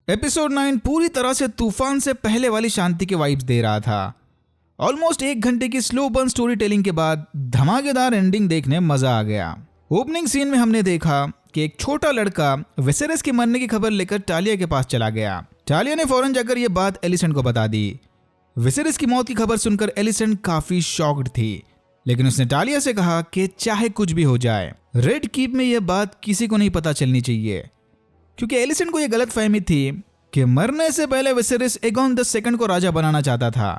Episode 9 पूरी तरह से तूफान से पहले वाली शांति के वाइब्स दे रहा था। ऑलमोस्ट 1 घंटे की स्लो बर्न स्टोरी टेलिंग के बाद धमाकेदार एंडिंग देखने मजा आ गया। ओपनिंग सीन में हमने देखा कि एक छोटा लड़का विसेरेस के मरने की खबर लेकर टालिया के पास चला गया। टालिया ने फौरन जाकर यह बात एलिसेंट को बता दी। विसेरेस की मौत की खबर सुनकर एलिसेंट काफी शॉक्ड थी, लेकिन उसने टालिया से कहा कि चाहे कुछ भी हो जाए, रेड कीप में यह बात किसी को नहीं पता चलनी चाहिए, क्योंकि एलिसेंट को यह गलतफहमी थी कि मरने से पहले विसेरेस एगोन द सेकंड को राजा बनाना चाहता था।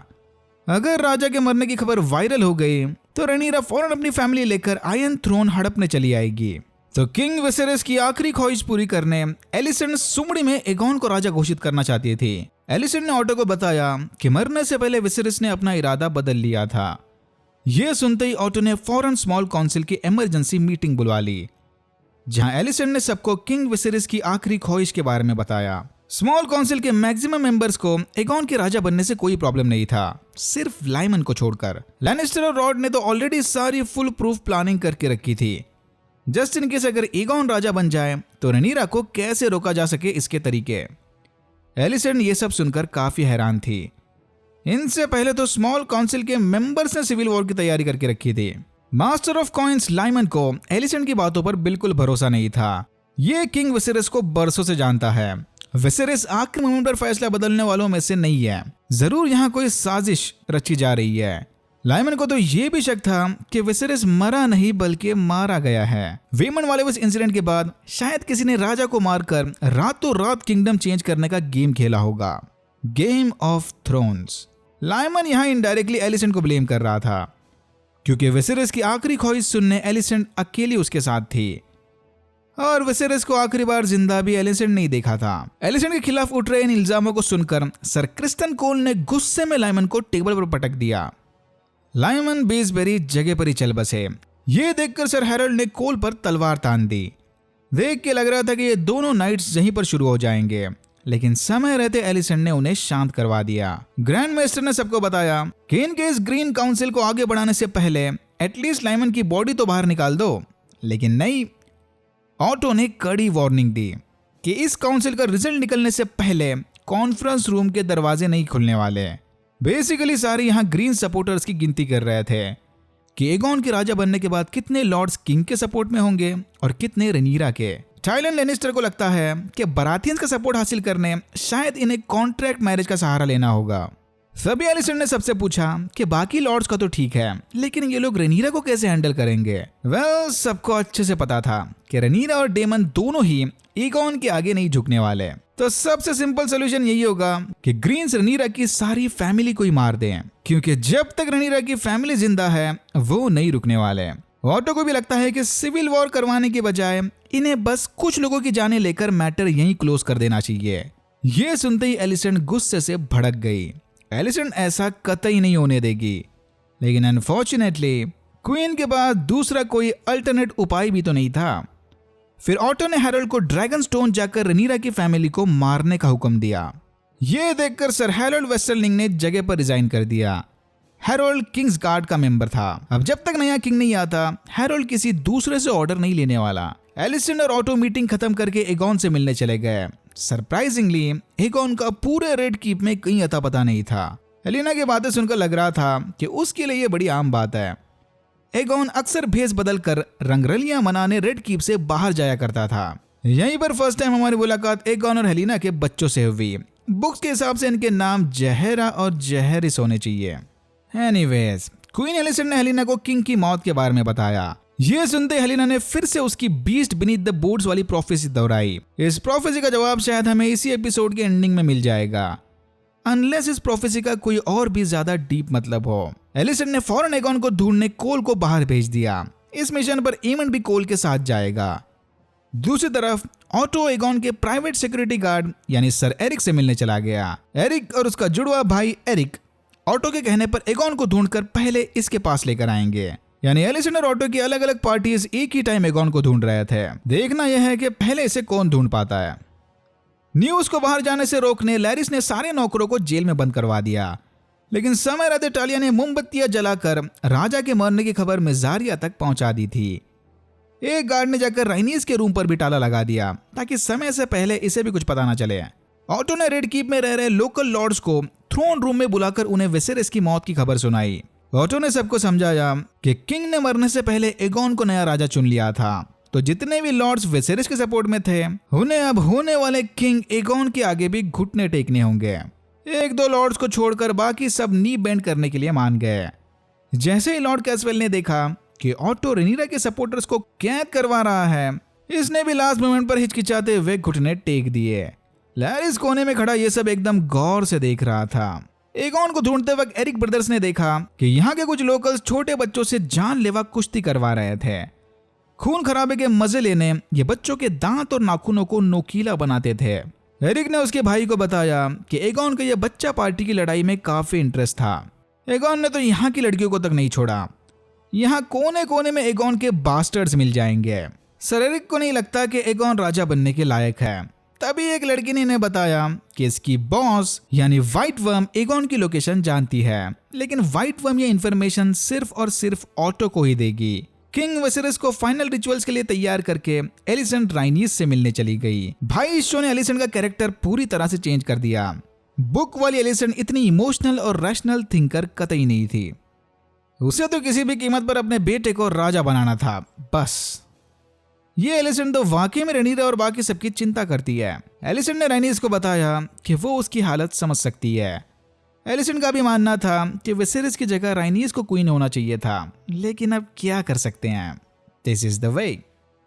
अगर राजा के मरने की खबर वायरल हो गई तो रेनीरा फौरन अपनी फैमिली लेकर आयरन थ्रोन हड़पने चली आएगी। तो किंग विसेरेस की आखिरी ख्वाहिश पूरी करने एलिसेंट सुमड़ी में एगोन को राजा घोषित करना चाहती थी। एलिसेंट ने ऑटो को बताया कि मरने से पहले विसेरेस ने अपना इरादा बदल लिया था। यह सुनते ही ऑटो ने फौरन स्मॉल काउंसिल की इमरजेंसी मीटिंग बुलवा ली, जहां एलिसेंट ने सबको किंग विसेरेस की आखिरी ख्वाहिश के बारे में बताया। स्मॉल काउंसिल के मैक्सिमम मेंबर्स को एगोन के राजा बनने से कोई प्रॉब्लम नहीं था, सिर्फ लाइमन को छोड़कर। लैनिस्टर और रॉड ने तो ऑलरेडी सारी फुल प्रूफ प्लानिंग करके रखी थी, जस्ट इन केस अगर एगोन राजा बन जाए तो रेनीरा को कैसे रोका जा सके इसके तरीके। एलिसेंट ये सब सुनकर काफी हैरान थी। इनसे पहले तो स्मॉल काउंसिल के मेंबर्स ने सिविल वॉर की तैयारी करके रखी थी। मास्टर ऑफ कॉइन्स लाइमन को एलिसेंट की बातों पर बिल्कुल भरोसा नहीं था। ये किंग विसेरेस को बरसों से जानता है। विसेरेस आखिरी मोमेंट पर फैसला बदलने वालों में से नहीं है। जरूर यहाँ कोई साजिश रची जा रही है। लाइमन को तो ये भी शक था कि विसेरेस मरा नहीं बल्कि मारा गया है। वेमन वाले उस इंसिडेंट के बाद शायद किसी ने राजा को मारकर रातों रात किंगडम चेंज करने का गेम खेला होगा, गेम ऑफ थ्रोन्स। लाइमन यहाँ इनडायरेक्टली एलिसेंट को ब्लेम कर रहा था, क्योंकि विसेरेस की आखिरी ख्वाहिश सुनने एलिसेंट अकेली उसके साथ थी, और विसेरेस को आखिरी बार जिंदा भी एलिसेंट नहीं देखा था। एलिसेंट के खिलाफ उठ रहे इन इल्जामों को सुनकर सर क्रिस्टन कोल ने गुस्से में लाइमन को टेबल पर पटक दिया। लाइमन बेसबरी जगह पर ही चल बसे। ये देखकर सर हैरोल्ड ने कोल पर तलवार तान दी। देख के लग रहा था कि ये दोनों नाइट्स यहीं पर शुरू हो जाएंगे, लेकिन समय रहते एलिसेंट ने उन्हें शांत करवा दिया। ग्रैंड मास्टर ने सबको बताया कि इन केस ग्रीन काउंसिल को आगे बढ़ाने से पहले एटलीस्ट लाइमन की बॉडी तो बाहर निकाल दो, लेकिन नहीं। ऑटो ने कड़ी वार्निंग दी कि इस काउंसिल का रिजल्ट निकलने से पहले कॉन्फ्रेंस रूम के दरवाजे नहीं खुलने वाले। बेसिकली सारे यहाँ ग्रीन सपोर्टर्स की गिनती कर रहे थे कि एगोन के राजा बनने के बाद कितने लॉर्ड्स किंग के सपोर्ट में होंगे और कितने रेनीरा के। टाइलन लेनिस्टर को लगता है कि बराथियंस का सपोर्ट हासिल करने शायद इन्हें कॉन्ट्रैक्ट मैरिज का सहारा लेना होगा। सभी एलिसेंट ने सबसे पूछा कि बाकी लॉर्ड्स का तो ठीक है, लेकिन ये लोग रेनीरा को कैसे हैंडल करेंगे। सबको अच्छे से पता था कि रेनीरा और डेमन दोनों ही एगोन के आगे नहीं झुकने वाले। तो सबसे सिंपल सोल्यूशन यही होगा कि ग्रीन्स रेनीरा की सारी फैमिली को ही मार दें, क्योंकि जब तक रेनीरा की फैमिली जिंदा है वो नहीं रुकने वाले। ऑटो को भी लगता है कि सिविल वॉर करवाने के बजाय इन्हें बस कुछ लोगों की जानें लेकर मैटर यहीं क्लोज कर देना चाहिए। यह सुनते ही एलिसेंट गुस्से से भड़क गई। एलिसेंट ऐसा कतई नहीं होने देगी, लेकिन अनफॉर्चुनेटली क्वीन के बाद दूसरा कोई अल्टरनेट उपाय भी तो नहीं था। फिर ऑटो ने हैरोल्ड को ड्रैगन स्टोन जाकर रेनीरा की फैमिली को मारने का हुक्म दिया। यह देखकर सर हैरोल्ड वेस्टरलिंग ने जगह पर रिजाइन कर दिया। हैरोल्ड किंग्स गार्ड का मेंबर था। अब जब तक नया किंग नहीं आता, हैरोल्ड किसी दूसरे से ऑर्डर नहीं लेने वाला। एलिसेंट और ऑटो मीटिंग खत्म करके एगोन से मिलने चले गए। सरप्राइजिंगली एगोन का पूरे रेड कीप में कहीं अता पता नहीं था। हेलेना की बातें सुनकर लग रहा था कि उसके लिए ये बड़ी आम बात है। एगोन अक्सर भेस बदल कर रंगरलियां मनाने रेड कीप से बाहर जाया करता था। यहीं पर फर्स्ट टाइम हमारी मुलाकात एगोन और हेलेना के बच्चों से हुई। बुक्स के हिसाब से इनके नाम जहरा और जहरिस होने चाहिए। एनीवेज, क्वीन एलिसेंट ने हेलेना को किंग की मौत के बारे में बताया। यह सुनते हेलेना ने फिर से उसकी बीस्ट बीनीथ द बोर्ड्स वाली प्रोफेसी दोहराई। इस प्रोफेसी का जवाब शायद हमें इसी एपिसोड के एंडिंग में मिल जाएगा, अनलेस इस प्रोफेसी का कोई और भी ज्यादा डीप मतलब हो। एलिसेंट ने फौरन एगोन को ढूंढने कोल को बाहर भेज दिया। इस मिशन पर एमंड भी कोल के साथ जाएगा। दूसरी तरफ ऑटो एगोन के प्राइवेट सिक्योरिटी गार्ड यानी सर एरिक से मिलने चला गया। एरिक और उसका जुड़वा भाई एरिक ऑटो के कहने पर एगोन को ढूंढकर पहले इसके पास लेकर आएंगे। यानी एलिसेंट और ऑटो की अलग अलग पार्टीज एक ही टाइम एगोन को ढूंढ रहे थे। देखना यह है कि पहले इसे कौन ढूंढ पाता है। न्यूज को बाहर जाने से रोकने लैरिस ने सारे नौकरों को जेल में बंद करवा दिया, लेकिन समय रहते टालिया ने मोमबत्तियां जलाकर राजा के मरने की खबर मिजारिया तक पहुंचा दी थी। एक गार्ड ने जाकर राइनीस के रूम पर भी ताला लगा दिया ताकि समय से पहले इसे भी कुछ पता ना चले। ऑटो ने रेड कीप में रह रहे लोकल लॉर्ड्स को थ्रोन रूम में बुलाकर उन्हें विसेरिस की मौत की खबर सुनाई। ऑटो ने सबको समझाया कि किंग ने मरने से पहले एगोन को नया राजा चुन लिया था, तो जितने भी लॉर्ड्स विसेरिस के सपोर्ट में थे उन्हें अब होने वाले किंग एगोन के आगे भी घुटने टेकने होंगे। एक दो लॉर्ड्स को छोड़कर बाकी सब नी बेंड करने के लिए मान गए। जैसे ही लॉर्ड कैसवेल ने देखा कि ऑटो रेनीरा के सपोर्टर्स को कैद करवा रहा है, इसने भी लास्ट मोमेंट पर हिचकिचाते हुए घुटने टेक दिए। लैरिस कोने में खड़ा ये सब एकदम गौर से देख रहा था। एगोन को ढूंढते वक्त एरिक ब्रदर्स ने देखा कि यहाँ के कुछ लोकल्स छोटे बच्चों से जानलेवा कुश्ती करवा रहे थे। खून खराबे के मजे लेने ये बच्चों के दांत और नाखूनों को नोकीला बनाते थे। एरिक ने उसके भाई को बताया कि एगोन को यह बच्चा पार्टी की लड़ाई में काफी इंटरेस्ट था। एगोन ने तो यहाँ की लड़कियों को तक नहीं छोड़ा। यहाँ कोने कोने में एगोन के बास्टर्ड्स मिल जाएंगे। सर एरिक को नहीं लगता कि एगोन राजा बनने के लायक है। तभी एक लड़की ने इन्हें बताया कि इसकी बॉस यानी व्हाइट वर्म एगोन की लोकेशन जानती है, लेकिन व्हाइट वर्म ये इन्फॉर्मेशन सिर्फ और सिर्फ ऑटो को ही देगी। किंग विसेरिस को फाइनल रिचुअल्स के लिए तैयार करके एलिसेंट राइनीस से मिलने चली गई। भाई इस शो ने एलिसेंट का कैरेक्टर पूरी तरह से चेंज कर दिया। बुक वाली एलिसेंट इतनी इमोशनल और रैशनल थिंकर कतई नहीं थी। उसे तो किसी भी कीमत पर अपने बेटे को राजा बनाना था बस। ये एलिसेंट तो वाकई में रेनीरा और बाकी सबकी चिंता करती है। एलिसेंट ने राइनीस को बताया कि वो उसकी हालत समझ सकती है। एलिसेंट का भी मानना था कि विसेरिस की जगह राइनीस को क्वीन होना चाहिए था, लेकिन अब क्या कर सकते हैं, this is the way.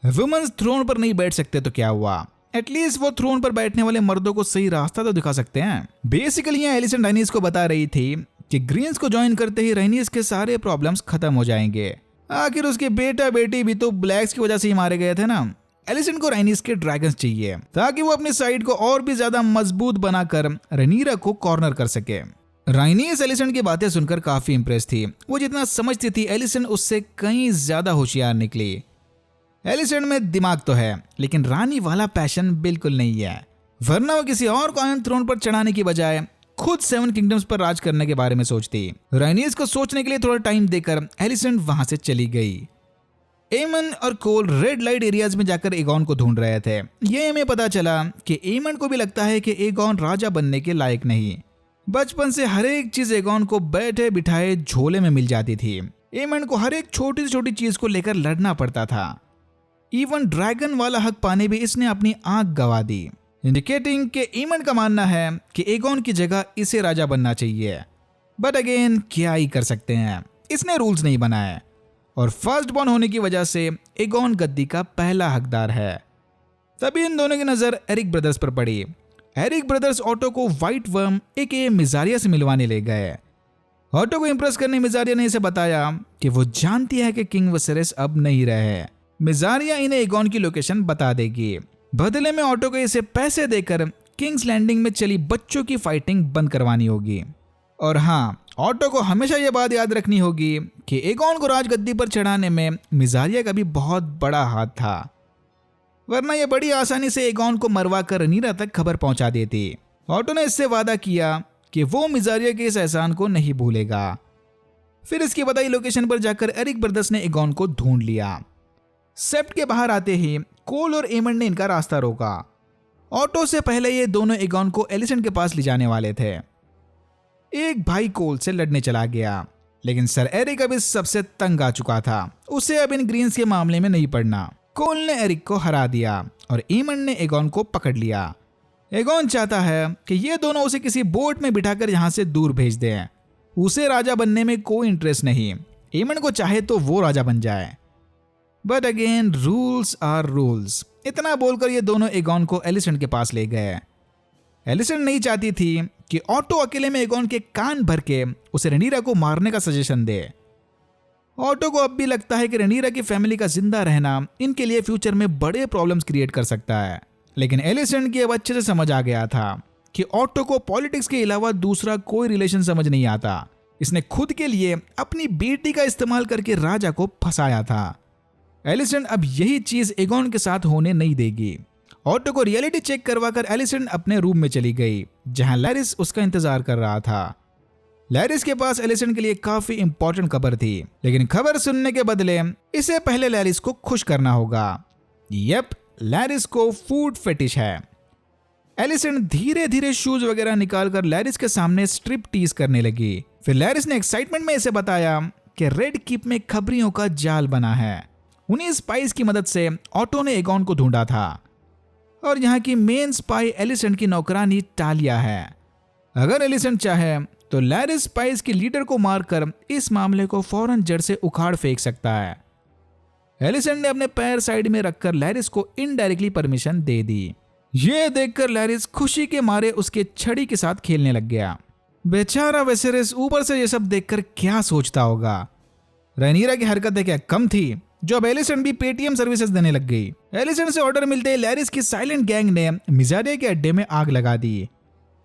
Women's throne पर नहीं बैठ सकते तो क्या हुआ, एटलीस्ट वो थ्रोन पर बैठने वाले मर्दों को सही रास्ता तो दिखा सकते हैं। बेसिकली यहाँ एलिसेंट राइनीस को बता रही थी कि ग्रीन्स को ज्वाइन करते ही राइनीस के सारे प्रॉब्लम्स खत्म हो जाएंगे। आखिर उसके बेटा बेटी भी तो ब्लैक्स की वजह से ही मारे गए थे ना। एलिसेंट को राइनीस के ड्रैगन्स चाहिए ताकि वो अपनी साइड को और भी ज्यादा मजबूत बनाकर रेनीरा को कॉर्नर कर सके। राइनीस एलिसेंट की बातें सुनकर काफी इंप्रेस थी। वो जितना समझती थी एलिसेंट उससे कहीं ज्यादा होशियार निकली। एलिसेंट में दिमाग तो है, लेकिन रानी वाला पैशन बिल्कुल नहीं है, वरना वो किसी और को आयरन थ्रोन पर चढ़ाने की बजाय खुद 7 किंगडम्स पर राज करने के बारे में सोचती। राइनीस को सोचने के लिए थोड़ा टाइम देकर एलिसेंट वहां से चली गई। एमन और कोल रेड लाइट एरियाज में जाकर एगोन को ढूंढ रहे थे। ये हमें पता चला कि एमन को भी लगता है कि एगोन राजा बनने के लायक नहीं। बचपन से हर एक चीज एगोन को बैठे बिठाए झोले में मिल जाती थी। एमन को हर एक छोटी से छोटी चीज को लेकर लड़ना पड़ता था। इवन ड्रैगन वाला हक पाने भी इसने अपनी आंख गंवा दी, इंडिकेटिंग कि एमन का मानना है कि एगोन की जगह इसे राजा बनना चाहिए। बट अगेन क्या ही कर सकते हैं, इसने रूल्स नहीं बनाए और फर्स्ट बॉर्न होने की वजह से एगोन गद्दी का पहला हकदार है। तभी इन दोनों की नजर एरिक ब्रदर्स पर पड़ी। एरिक ब्रदर्स ऑटो को व्हाइट वर्म एके मिजारिया से मिलवाने ले गए। ऑटो को इंप्रेस करने मिजारिया ने इसे बताया कि वो जानती है कि किंग विसेरिस अब नहीं रहे। मिजारिया इन्हें एगोन की लोकेशन बता देगी। बदले में ऑटो को इसे पैसे देकर किंग्स लैंडिंग में चली बच्चों की फाइटिंग बंद करवानी होगी। और हाँ, ऑटो को हमेशा यह बात याद रखनी होगी कि एगोन को राजगद्दी पर चढ़ाने में मिजारिया का भी बहुत बड़ा हाथ था, वरना यह बड़ी आसानी से एगोन को मरवा कर रेनीरा तक खबर पहुंचा देती। ऑटो ने इससे वादा किया कि वो मिजारिया के इस एहसान को नहीं भूलेगा। फिर इसकी बताई लोकेशन पर जाकर एरिक ब्रदर्स ने एगोन को ढूंढ लिया। सेप्ट के बाहर आते ही कोल और एमन ने इनका रास्ता रोका। ऑटो से पहले ये दोनों एगोन को एलिसेंट के पास ले जाने वाले थे। एक भाई कोल से लड़ने चला गया, लेकिन सर एरिक अब इस सबसे तंग आ चुका था। उसे अब इन ग्रीन्स के मामले में नहीं पड़ना। कोल ने एरिक को हरा दिया और एमन ने एगोन को पकड़ लिया। एगोन चाहता है कि ये दोनों उसे किसी बोट में बिठाकर यहाँ से दूर भेज दें। उसे राजा बनने में कोई इंटरेस्ट नहीं। एमन को चाहे तो वो राजा बन जाए, but again rules are rules. इतना बोलकर ये दोनों एगोन को एलिसेंट के पास ले गए। एलिसेंट नहीं चाहती थी कि ऑटो अकेले में एगोन के कान भर के उसे रेनीरा को मारने का सजेशन दे। ऑटो को अब भी लगता है कि रेनीरा की फैमिली का जिंदा रहना इनके लिए फ्यूचर में बड़े प्रॉब्लम्स क्रिएट कर सकता है, लेकिन एलिसेंट की अब अच्छे से समझ आ गया था कि ऑटो को पॉलिटिक्स के अलावा दूसरा कोई रिलेशन समझ नहीं आता। इसने खुद के लिए अपनी बेटी का इस्तेमाल करके राजा को फंसाया था। एलिसेंट अब यही चीज एगोन के साथ होने नहीं देगी। ऑटो को रियलिटी चेक करवाकर एलिसेंट अपने रूम में चली गई, जहां लैरिस उसका इंतजार कर रहा था। लैरिस के पास एलिसेंट के लिए काफी इंपॉर्टेंट खबर थी, लेकिन खबर सुनने के बदले इसे पहले लैरिस को खुश करना होगा। यप, लैरिस को फूड फेटिश है। एलिसेंट धीरे धीरे शूज वगैरह निकालकर लैरिस के सामने स्ट्रिप टीज करने लगी। फिर लैरिस ने एक्साइटमेंट में इसे बताया कि रेड कीप में खबरियों का जाल बना है। उन्हीं स्पाइस की मदद से ऑटो ने एगॉन को ढूंढा था और यहाँ की मेन स्पाई एलिसेंट की नौकरानी टालिया है। अगर एलिसेंट चाहे तो लैरिस स्पाइस के लीडर को मारकर इस मामले को फौरन जड़ से उखाड़ फेंक सकता है। एलिसेंट ने अपने पैर साइड में रखकर लैरिस को इनडायरेक्टली परमिशन दे दी। ये देखकर लैरिस खुशी के मारे उसके छड़ी के साथ खेलने लग गया। बेचारा वेसेरिस ऊपर से ये सब देखकर क्या सोचता होगा। रैनीरा की हरकतें क्या कम थी जो अब एलिसेंट भी पेटीएम सर्विसेज देने लग गई। एलिसेंट से ऑर्डर मिलते ही लैरिस की साइलेंट गैंग ने मिजारिया के अड्डे में आग लगा दी।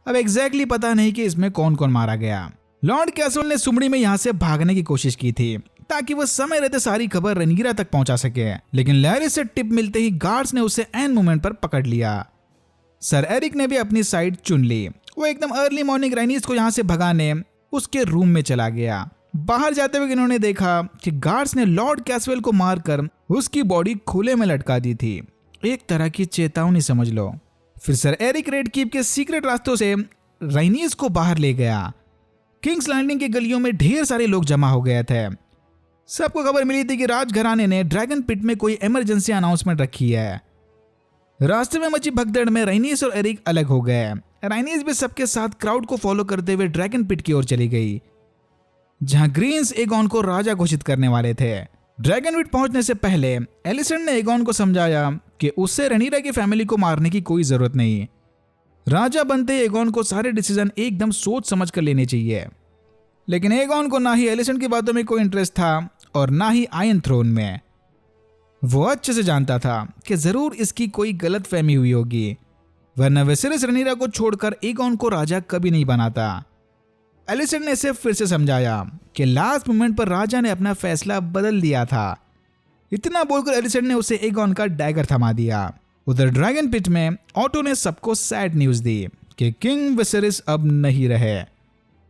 अब एग्जैक्टली पता नहीं कि इसमें कौन कौन मारा गया। लॉर्ड कैसल ने सुमड़ी में यहाँ से भागने की कोशिश की थी ताकि वो समय रहते सारी खबर रनीरा तक पहुंचा सके, लेकिन लैरिस से टिप मिलते ही गार्ड्स ने उसे एन मोमेंट पर पकड़ लिया। सर एरिक ने भी अपनी साइड चुन ली। वो एकदम अर्ली मॉर्निंग रैनीस को यहाँ से भगाने उसके रूम में चला गया। बाहर जाते हुए इन्होंने देखा कि गार्ड्स ने लॉर्ड कैसवेल को मारकर उसकी बॉडी खुले में लटका दी थी। एक तरह की चेतावनी समझ लो। फिर सर एरिक रेड कीप के सीक्रेट रास्तों से रैनीस को बाहर ले गया। किंग्स लैंडिंग की गलियों में ढेर सारे लोग जमा हो गए थे। सबको खबर मिली थी कि राजघराने ने ड्रैगन पिट में कोई इमरजेंसी अनाउंसमेंट रखी है। रास्ते में मची भगदड़ में रैनीस और एरिक अलग हो गए। रैनीस भी सबके साथ क्राउड को फॉलो करते हुए ड्रैगन पिट की ओर चली गई, जहां ग्रीन्स एगॉन को राजा घोषित करने वाले थे। ड्रैगन पिट पहुंचने से पहले एलिसेंट ने एगॉन को समझाया कि उससे रनीरा की फैमिली को मारने की कोई जरूरत नहीं। राजा बनते एगॉन को सारे डिसीजन एकदम सोच समझ कर लेने चाहिए। लेकिन एगॉन को ना ही एलिसेंट की बातों में कोई इंटरेस्ट था और ना ही आयरन थ्रोन में। वो अच्छे से जानता था कि जरूर इसकी कोई गलत फहमी हुई होगी, वरना वेसेरिस रनीरा को छोड़कर एगॉन को राजा कभी नहीं बनाता। एलिसेंट ने इसे फिर से समझाया कि लास्ट मोमेंट पर राजा ने अपना फैसला बदल दिया था। इतना बोलकर एलिसेंट ने उसे एगॉन का डैगर थमा दिया। उधर ड्रैगन पिट में ऑटो ने सबको सैड न्यूज दी कि किंग वेसेरिस अब नहीं रहे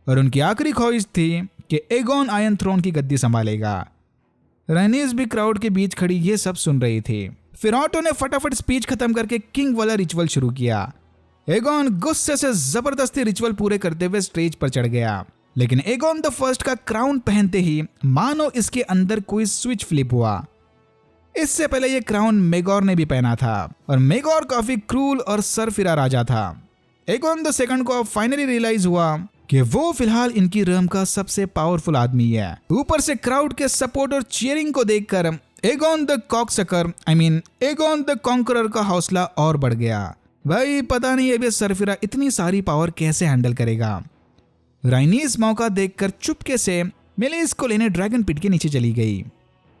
और उनकी आखिरी ख्वाहिश थी कि एगॉन आयरन थ्रोन की गद्दी संभालेगा। रैनीस भी क्राउड के बीच खड़ी ये सब सुन रही थी। फिर ऑटो ने फटाफट स्पीच खत्म करके किंग वाला रिचुअल शुरू किया। एगॉन गुस्से से जबरदस्ती रिचुअल पूरे करते हुए स्टेज पर चढ़ गया, लेकिन एगॉन द फर्स्ट का क्राउन पहनते ही मानो इसके अंदर कोई स्विच फ्लिप हुआ। इससे पहले ये क्राउन मेगोर ने भी पहना था और मेगोर काफी क्रूल और सरफिरा राजा था। एगॉन द सेकंड को अब फाइनली रियलाइज हुआ कि वो फिलहाल इनकी रम का सबसे पावरफुल आदमी है। ऊपर से क्राउड के सपोर्ट और चीयरिंग को देखकर Aegon the conqueror Aegon the conqueror का हौसला और बढ़ गया। भाई पता नहीं अब ये सरफिरा इतनी सारी पावर कैसे हैंडल करेगा। रैनीस मौका देखकर चुपके से मेलिस को लेने ड्रैगन पिट के नीचे चली गई।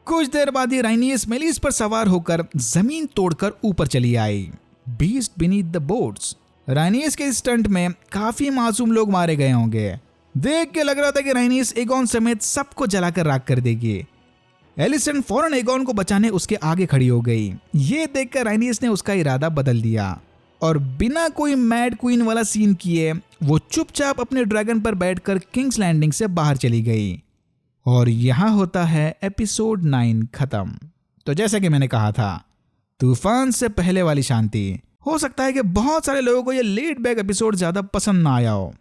कुछ देर बाद ही रैनीस मेलिस पर सवार होकर जमीन तोड़कर ऊपर चली आई। Beast beneath the boards. Rhaenys के स्टंट में काफी मासूम लोग मारे गए होंगे। देख के लग रहा था कि रैनीस एगॉन समेत सबको जलाकर राख कर देगी। एलिसेंट फौरन एगॉन को बचाने उसके आगे खड़ी हो गई। ये देखकर रैनीस ने उसका इरादा बदल दिया और बिना कोई मैड क्वीन वाला सीन किए वो चुपचाप अपने ड्रैगन पर बैठकर किंग्स लैंडिंग से बाहर चली गई। और यहाँ होता है एपिसोड 9 खत्म। तो जैसा कि मैंने कहा था, तूफान से पहले वाली शांति। हो सकता है कि बहुत सारे लोगों को ये लेट बैक एपिसोड ज्यादा पसंद ना आया हो,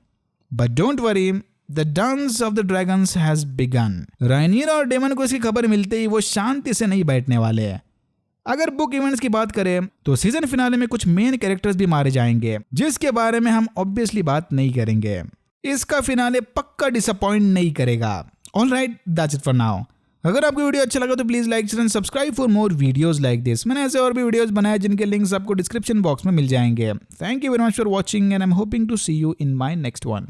but don't worry, the dance of the dragons has begun. Rhaenyra और डेमन को इसकी खबर मिलते ही वो शांति से नहीं बैठने वाले हैं। अगर बुक इवेंट्स की बात करें तो सीजन फिनाले में कुछ मेन कैरेक्टर्स भी मारे जाएंगे, जिसके बारे में हम ऑब्वियसली बात नहीं करेंगे। इसका फिनाले पक्का डिसअपॉइंट नहीं करेगा। Alright, that's it for now. अगर आपको वीडियो अच्छा लगा तो please like share and subscribe for more videos like this. मैंने ऐसे और भी वीडियोस बनाए जिनके लिंक्स आपको डिस्क्रिप्शन बॉक्स में मिल जाएंगे। Thank you very much for watching and I am hoping to see you in my next one.